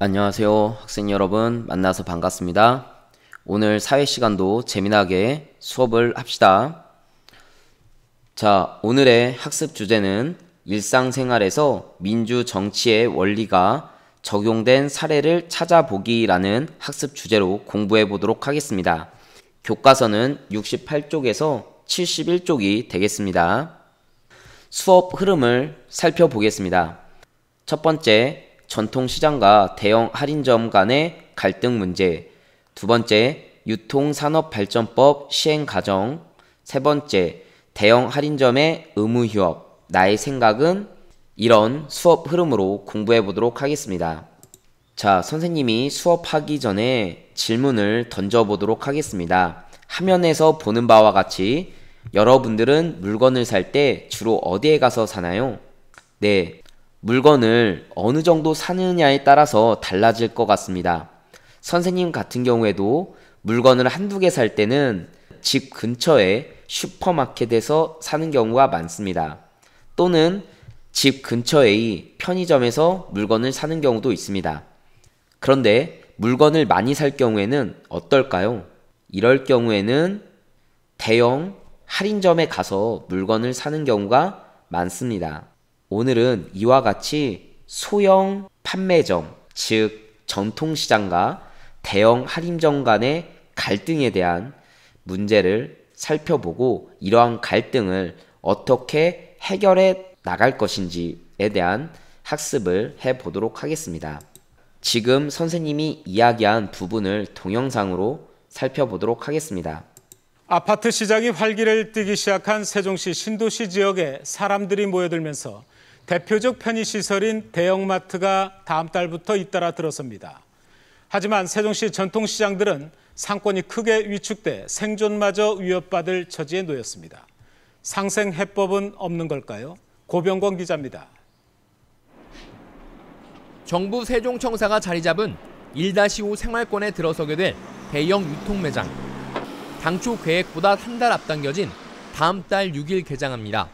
안녕하세요. 학생 여러분 만나서 반갑습니다. 오늘 사회 시간도 재미나게 수업을 합시다. 자, 오늘의 학습 주제는 일상생활에서 민주 정치의 원리가 적용된 사례를 찾아보기라는 학습 주제로 공부해 보도록 하겠습니다. 교과서는 68쪽에서 71쪽이 되겠습니다. 수업 흐름을 살펴보겠습니다. 첫 번째, 전통시장과 대형 할인점 간의 갈등 문제. 두 번째, 유통산업발전법 시행 과정. 세 번째, 대형 할인점의 의무휴업. 나의 생각은? 이런 수업 흐름으로 공부해 보도록 하겠습니다. 자, 선생님이 수업하기 전에 질문을 던져보도록 하겠습니다. 화면에서 보는 바와 같이 여러분들은 물건을 살 때 주로 어디에 가서 사나요? 네, 물건을 어느 정도 사느냐에 따라서 달라질 것 같습니다. 선생님 같은 경우에도 물건을 한두 개 살 때는 집 근처에 슈퍼마켓에서 사는 경우가 많습니다. 또는 집 근처의 편의점에서 물건을 사는 경우도 있습니다. 그런데 물건을 많이 살 경우에는 어떨까요? 이럴 경우에는 대형 할인점에 가서 물건을 사는 경우가 많습니다. 오늘은 이와 같이 소형 판매점, 즉 전통시장과 대형 할인점 간의 갈등에 대한 문제를 살펴보고 이러한 갈등을 어떻게 해결해 나갈 것인지에 대한 학습을 해보도록 하겠습니다. 지금 선생님이 이야기한 부분을 동영상으로 살펴보도록 하겠습니다. 아파트 시장이 활기를 띠기 시작한 세종시 신도시 지역에 사람들이 모여들면서 대표적 편의시설인 대형마트가 다음 달부터 잇따라 들어섭니다. 하지만 세종시 전통시장들은 상권이 크게 위축돼 생존마저 위협받을 처지에 놓였습니다. 상생 해법은 없는 걸까요? 고병권 기자입니다. 정부 세종청사가 자리 잡은 1-5 생활권에 들어서게 될 대형 유통매장. 당초 계획보다 한 달 앞당겨진 다음 달 6일 개장합니다.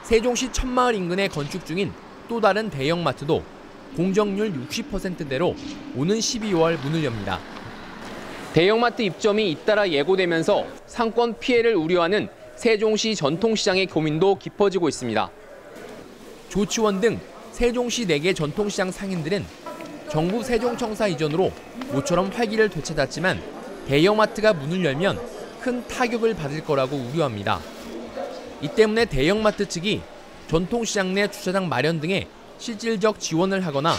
세종시 천마을 인근에 건축 중인 또 다른 대형마트도 공정률 60%대로 오는 12월 문을 엽니다. 대형마트 입점이 잇따라 예고되면서 상권 피해를 우려하는 세종시 전통시장의 고민도 깊어지고 있습니다. 조치원 등 세종시 4개 전통시장 상인들은 정부 세종청사 이전으로 모처럼 활기를 되찾았지만 대형마트가 문을 열면 큰 타격을 받을 거라고 우려합니다. 이 때문에 대형마트 측이 전통시장 내 주차장 마련 등의 실질적 지원을 하거나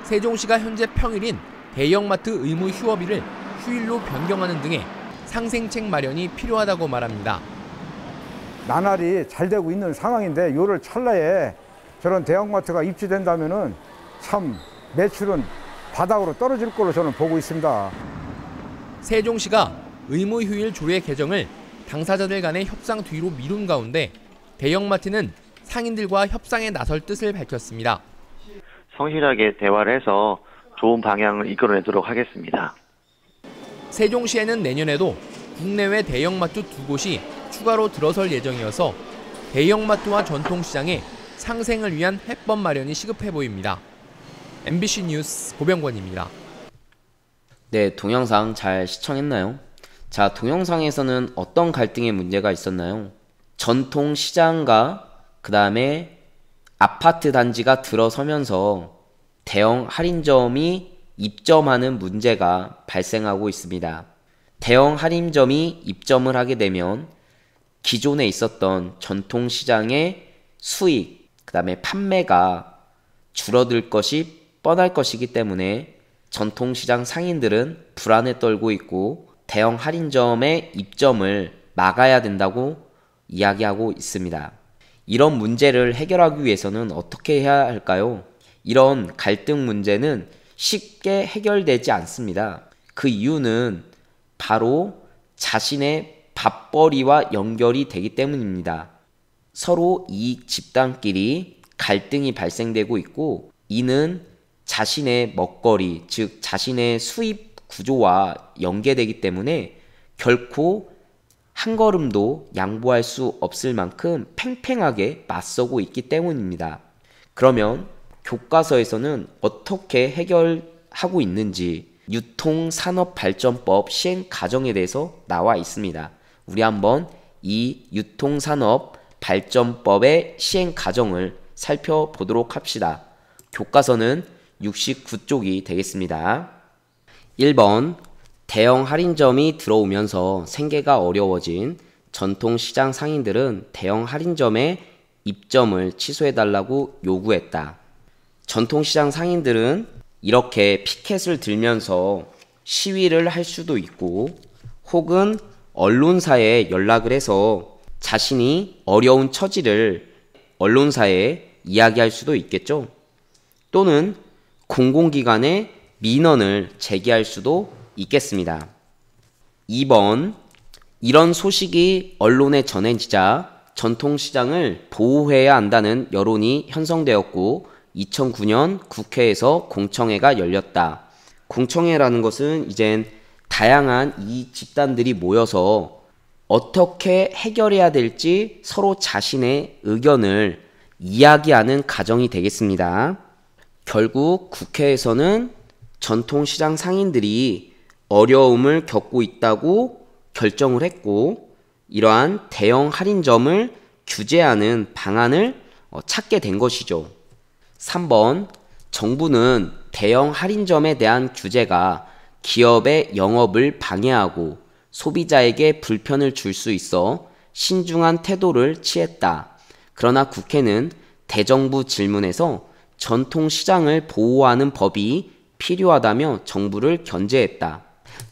세종시가 현재 평일인 대형마트 의무 휴업일을 휴일로 변경하는 등의 상생책 마련이 필요하다고 말합니다. 나날이 잘 되고 있는 상황인데 요럴 찰나에 저런 대형마트가 입주된다면은 참 매출은 바닥으로 떨어질 걸로 저는 보고 있습니다. 세종시가 의무휴일 조례 개정을 당사자들 간의 협상 뒤로 미룬 가운데 대형마트는 상인들과 협상에 나설 뜻을 밝혔습니다. 성실하게 대화를 해서 좋은 방향을 이끌어내도록 하겠습니다. 세종시에는 내년에도 국내외 대형마트 2곳이 추가로 들어설 예정이어서 대형마트와 전통시장의 상생을 위한 해법 마련이 시급해 보입니다. MBC 뉴스 고병권입니다. 네, 동영상 잘 시청했나요? 자, 동영상에서는 어떤 갈등의 문제가 있었나요? 전통시장과 그 다음에 아파트 단지가 들어서면서 대형 할인점이 입점하는 문제가 발생하고 있습니다. 대형 할인점이 입점을 하게 되면 기존에 있었던 전통시장의 수익, 그 다음에 판매가 줄어들 것이 뻔할 것이기 때문에 전통시장 상인들은 불안에 떨고 있고 대형 할인점의 입점을 막아야 된다고 이야기하고 있습니다. 이런 문제를 해결하기 위해서는 어떻게 해야 할까요? 이런 갈등 문제는 쉽게 해결되지 않습니다. 그 이유는 바로 자신의 밥벌이와 연결이 되기 때문입니다. 서로 이익 집단끼리 갈등이 발생되고 있고 이는 자신의 먹거리, 즉 자신의 수입 구조와 연계되기 때문에 결코 한 걸음도 양보할 수 없을 만큼 팽팽하게 맞서고 있기 때문입니다. 그러면 교과서에서는 어떻게 해결하고 있는지 유통산업발전법 시행 과정에 대해서 나와 있습니다. 우리 한번 이 유통산업발전법의 시행 과정을 살펴보도록 합시다. 교과서는 69쪽이 되겠습니다. 1번, 대형 할인점이 들어오면서 생계가 어려워진 전통시장 상인들은 대형 할인점의 입점을 취소해달라고 요구했다. 전통시장 상인들은 이렇게 피켓을 들면서 시위를 할 수도 있고, 혹은 언론사에 연락을 해서 자신이 어려운 처지를 언론사에 이야기할 수도 있겠죠. 또는 공공기관에 민원을 제기할 수도 있겠습니다. 2번, 이런 소식이 언론에 전해지자 전통시장을 보호해야 한다는 여론이 형성되었고 2009년 국회에서 공청회가 열렸다. 공청회라는 것은 이젠 다양한 이 집단들이 모여서 어떻게 해결해야 될지 서로 자신의 의견을 이야기하는 과정이 되겠습니다. 결국 국회에서는 전통시장 상인들이 어려움을 겪고 있다고 결정을 했고, 이러한 대형 할인점을 규제하는 방안을 찾게 된 것이죠. 3번, 정부는 대형 할인점에 대한 규제가 기업의 영업을 방해하고 소비자에게 불편을 줄 수 있어 신중한 태도를 취했다. 그러나 국회는 대정부 질문에서 전통시장을 보호하는 법이 필요하다며 정부를 견제했다.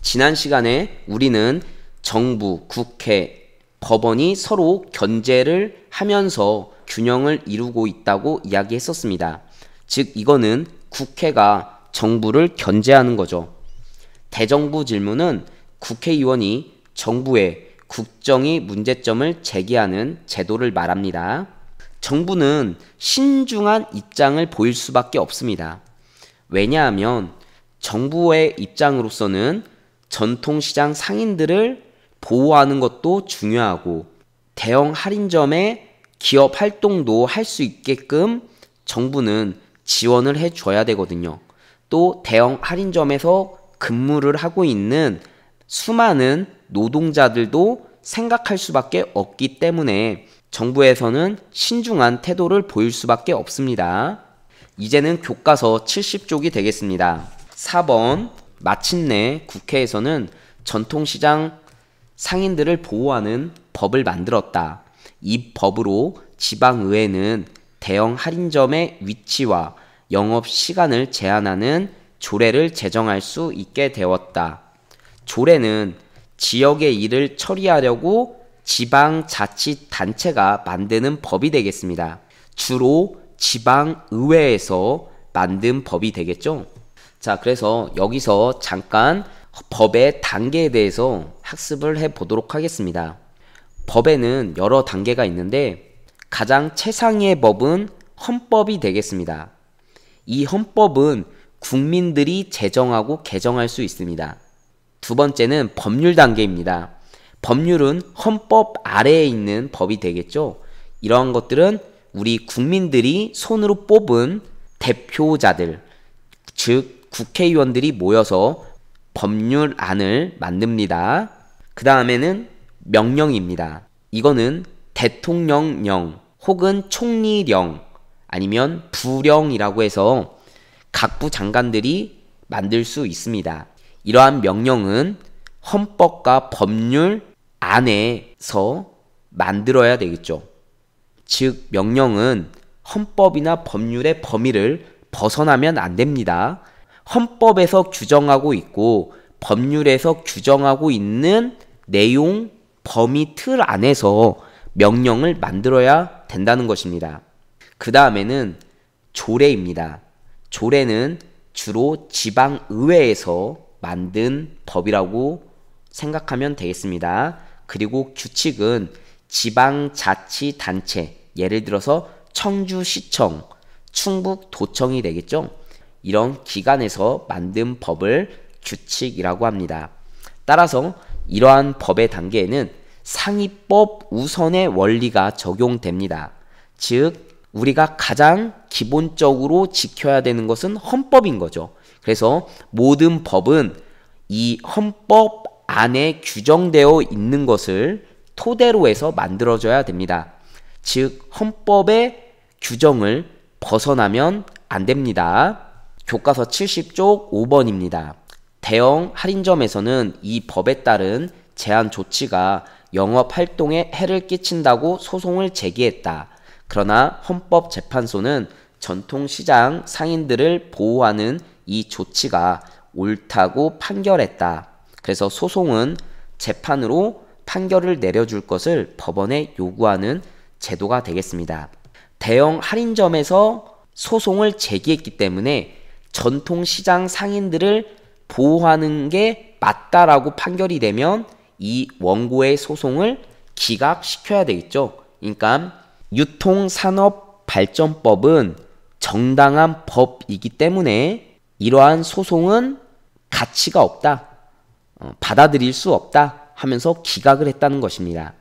지난 시간에 우리는 정부, 국회, 법원이 서로 견제를 하면서 균형을 이루고 있다고 이야기했었습니다. 즉 이거는 국회가 정부를 견제하는 거죠. 대정부 질문은 국회의원이 정부에 국정의 문제점을 제기하는 제도를 말합니다. 정부는 신중한 입장을 보일 수밖에 없습니다. 왜냐하면 정부의 입장으로서는 전통시장 상인들을 보호하는 것도 중요하고 대형 할인점의 기업 활동도 할 수 있게끔 정부는 지원을 해줘야 되거든요. 또 대형 할인점에서 근무를 하고 있는 수많은 노동자들도 생각할 수밖에 없기 때문에 정부에서는 신중한 태도를 보일 수밖에 없습니다. 이제는 교과서 70쪽이 되겠습니다. 4번, 마침내 국회에서는 전통시장 상인들을 보호하는 법을 만들었다. 이 법으로 지방의회는 대형 할인점의 위치와 영업시간을 제한하는 조례를 제정할 수 있게 되었다. 조례는 지역의 일을 처리하려고 지방자치단체가 만드는 법이 되겠습니다. 주로 지방의회에서 만든 법이 되겠죠. 자, 그래서 여기서 잠깐 법의 단계에 대해서 학습을 해보도록 하겠습니다. 법에는 여러 단계가 있는데 가장 최상위의 법은 헌법이 되겠습니다. 이 헌법은 국민들이 제정하고 개정할 수 있습니다. 두 번째는 법률 단계입니다. 법률은 헌법 아래에 있는 법이 되겠죠. 이러한 것들은 우리 국민들이 손으로 뽑은 대표자들, 즉 국회의원들이 모여서 법률안을 만듭니다. 그 다음에는 명령입니다. 이거는 대통령령 혹은 총리령 아니면 부령이라고 해서 각부 장관들이 만들 수 있습니다. 이러한 명령은 헌법과 법률 안에서 만들어야 되겠죠. 즉 명령은 헌법이나 법률의 범위를 벗어나면 안 됩니다. 헌법에서 규정하고 있고 법률에서 규정하고 있는 내용, 범위 틀 안에서 명령을 만들어야 된다는 것입니다. 그 다음에는 조례입니다. 조례는 주로 지방의회에서 만든 법이라고 생각하면 되겠습니다. 그리고 규칙은 지방자치단체, 예를 들어서 청주시청, 충북도청이 되겠죠. 이런 기관에서 만든 법을 규칙이라고 합니다. 따라서 이러한 법의 단계에는 상위법 우선의 원리가 적용됩니다. 즉 우리가 가장 기본적으로 지켜야 되는 것은 헌법인 거죠. 그래서 모든 법은 이 헌법 안에 규정되어 있는 것을 토대로 해서 만들어져야 됩니다. 즉 헌법의 규정을 벗어나면 안 됩니다. 교과서 70쪽 5번입니다. 대형 할인점에서는 이 법에 따른 제한 조치가 영업활동에 해를 끼친다고 소송을 제기했다. 그러나 헌법재판소는 전통시장 상인들을 보호하는 이 조치가 옳다고 판결했다. 그래서 소송은 재판으로 판결을 내려줄 것을 법원에 요구하는 제도가 되겠습니다. 대형 할인점에서 소송을 제기했기 때문에 전통시장 상인들을 보호하는 게 맞다라고 판결이 되면 이 원고의 소송을 기각시켜야 되겠죠. 그러니까 유통산업발전법은 정당한 법이기 때문에 이러한 소송은 가치가 없다, 받아들일 수 없다 하면서 기각을 했다는 것입니다.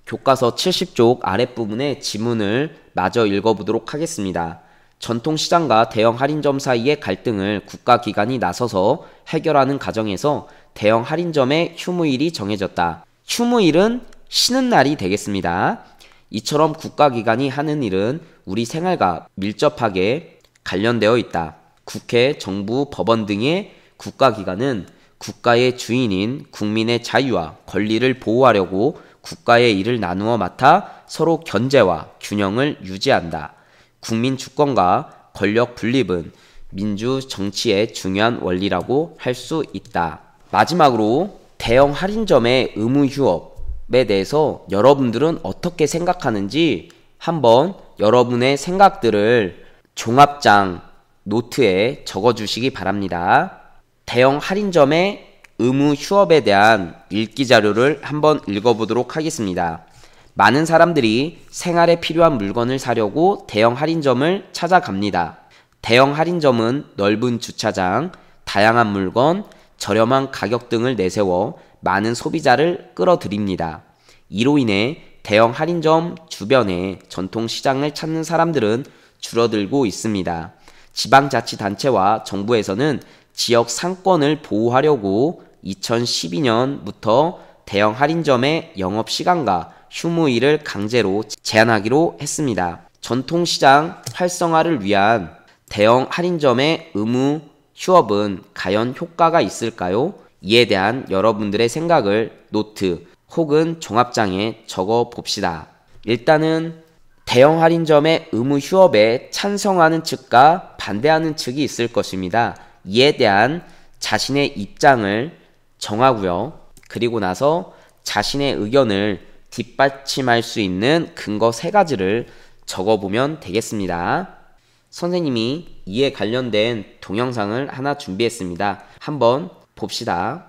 교과서 70쪽 아랫부분의 지문을 마저 읽어보도록 하겠습니다. 전통시장과 대형 할인점 사이의 갈등을 국가기관이 나서서 해결하는 과정에서 대형 할인점의 휴무일이 정해졌다. 휴무일은 쉬는 날이 되겠습니다. 이처럼 국가기관이 하는 일은 우리 생활과 밀접하게 관련되어 있다. 국회, 정부, 법원 등의 국가기관은 국가의 주인인 국민의 자유와 권리를 보호하려고 국가의 일을 나누어 맡아 서로 견제와 균형을 유지한다. 국민 주권과 권력 분립은 민주 정치의 중요한 원리라고 할 수 있다. 마지막으로 대형 할인점의 의무 휴업에 대해서 여러분들은 어떻게 생각하는지 한번 여러분의 생각들을 종합장 노트에 적어주시기 바랍니다. 대형 할인점의 의무 휴업에 대한 읽기 자료를 한번 읽어보도록 하겠습니다. 많은 사람들이 생활에 필요한 물건을 사려고 대형 할인점을 찾아갑니다. 대형 할인점은 넓은 주차장, 다양한 물건, 저렴한 가격 등을 내세워 많은 소비자를 끌어들입니다. 이로 인해 대형 할인점 주변에 전통시장을 찾는 사람들은 줄어들고 있습니다. 지방자치단체와 정부에서는 지역 상권을 보호하려고 2012년부터 대형 할인점의 영업시간과 휴무일을 강제로 제한하기로 했습니다. 전통시장 활성화를 위한 대형 할인점의 의무 휴업은 과연 효과가 있을까요? 이에 대한 여러분들의 생각을 노트 혹은 종합장에 적어 봅시다. 일단은 대형 할인점의 의무 휴업에 찬성하는 측과 반대하는 측이 있을 것입니다. 이에 대한 자신의 입장을 정하고요. 그리고 나서 자신의 의견을 뒷받침할 수 있는 근거 3가지를 적어보면 되겠습니다. 선생님이 이에 관련된 동영상을 하나 준비했습니다. 한번 봅시다.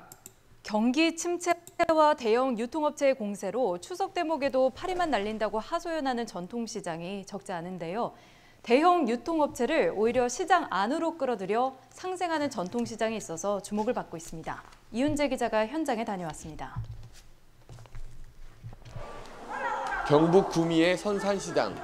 경기 침체와 대형 유통업체의 공세로 추석 대목에도 파리만 날린다고 하소연하는 전통시장이 적지 않은데요. 대형 유통업체를 오히려 시장 안으로 끌어들여 상생하는 전통시장이 있어서 주목을 받고 있습니다. 이윤재 기자가 현장에 다녀왔습니다. 경북 구미의 선산시장.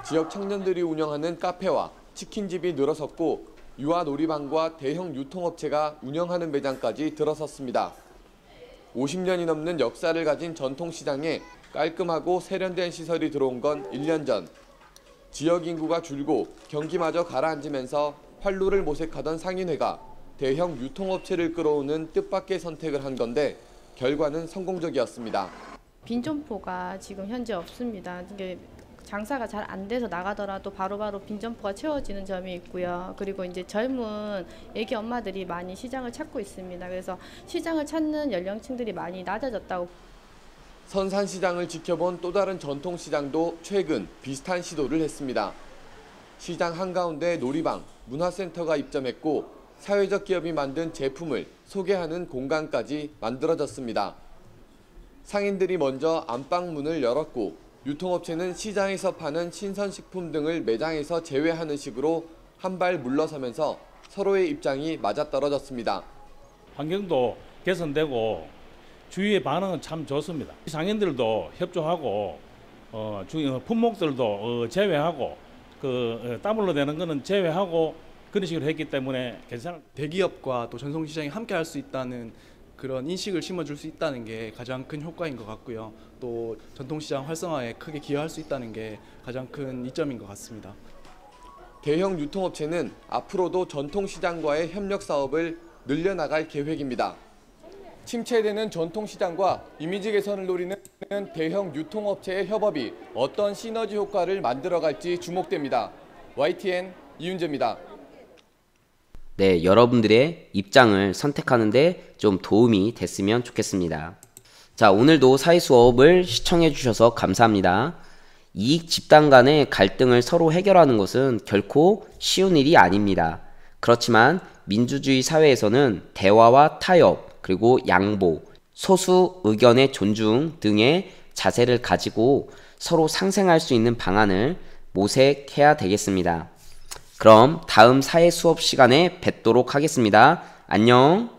지역 청년들이 운영하는 카페와 치킨집이 늘어섰고 유아 놀이방과 대형 유통업체가 운영하는 매장까지 들어섰습니다. 50년이 넘는 역사를 가진 전통시장에 깔끔하고 세련된 시설이 들어온 건 1년 전. 지역 인구가 줄고 경기마저 가라앉으면서 활로를 모색하던 상인회가 대형 유통업체를 끌어오는 뜻밖의 선택을 한 건데 결과는 성공적이었습니다. 빈점포가 지금 현재 없습니다. 이게 장사가 잘 안 돼서 나가더라도 바로바로 빈점포가 채워지는 점이 있고요. 그리고 이제 젊은 애기 엄마들이 많이 시장을 찾고 있습니다. 그래서 시장을 찾는 연령층들이 많이 낮아졌다고. 선산시장을 지켜본 또 다른 전통시장도 최근 비슷한 시도를 했습니다. 시장 한가운데 놀이방, 문화센터가 입점했고 사회적 기업이 만든 제품을 소개하는 공간까지 만들어졌습니다. 상인들이 먼저 안방문을 열었고 유통업체는 시장에서 파는 신선식품 등을 매장에서 제외하는 식으로 한 발 물러서면서 서로의 입장이 맞아떨어졌습니다. 환경도 개선되고 주위의 반응은 참 좋습니다. 상인들도 협조하고 품목들도 제외하고 땀 흘러내는 거는 제외하고 그런 식으로 했기 때문에 괜찮을. 대기업과 또 전통시장이 함께 할 수 있다는 그런 인식을 심어줄 수 있다는 게 가장 큰 효과인 것 같고요. 또 전통시장 활성화에 크게 기여할 수 있다는 게 가장 큰 이점인 것 같습니다. 대형 유통업체는 앞으로도 전통시장과의 협력 사업을 늘려나갈 계획입니다. 침체되는 전통시장과 이미지 개선을 노리는 대형 유통업체의 협업이 어떤 시너지 효과를 만들어갈지 주목됩니다. YTN 이윤재입니다. 네, 여러분들의 입장을 선택하는데 좀 도움이 됐으면 좋겠습니다. 자, 오늘도 사회 수업을 시청해 주셔서 감사합니다. 이익 집단 간의 갈등을 서로 해결하는 것은 결코 쉬운 일이 아닙니다. 그렇지만 민주주의 사회에서는 대화와 타협, 그리고 양보, 소수 의견의 존중 등의 자세를 가지고 서로 상생할 수 있는 방안을 모색해야 되겠습니다. 그럼 다음 사회 수업 시간에 뵙도록 하겠습니다. 안녕.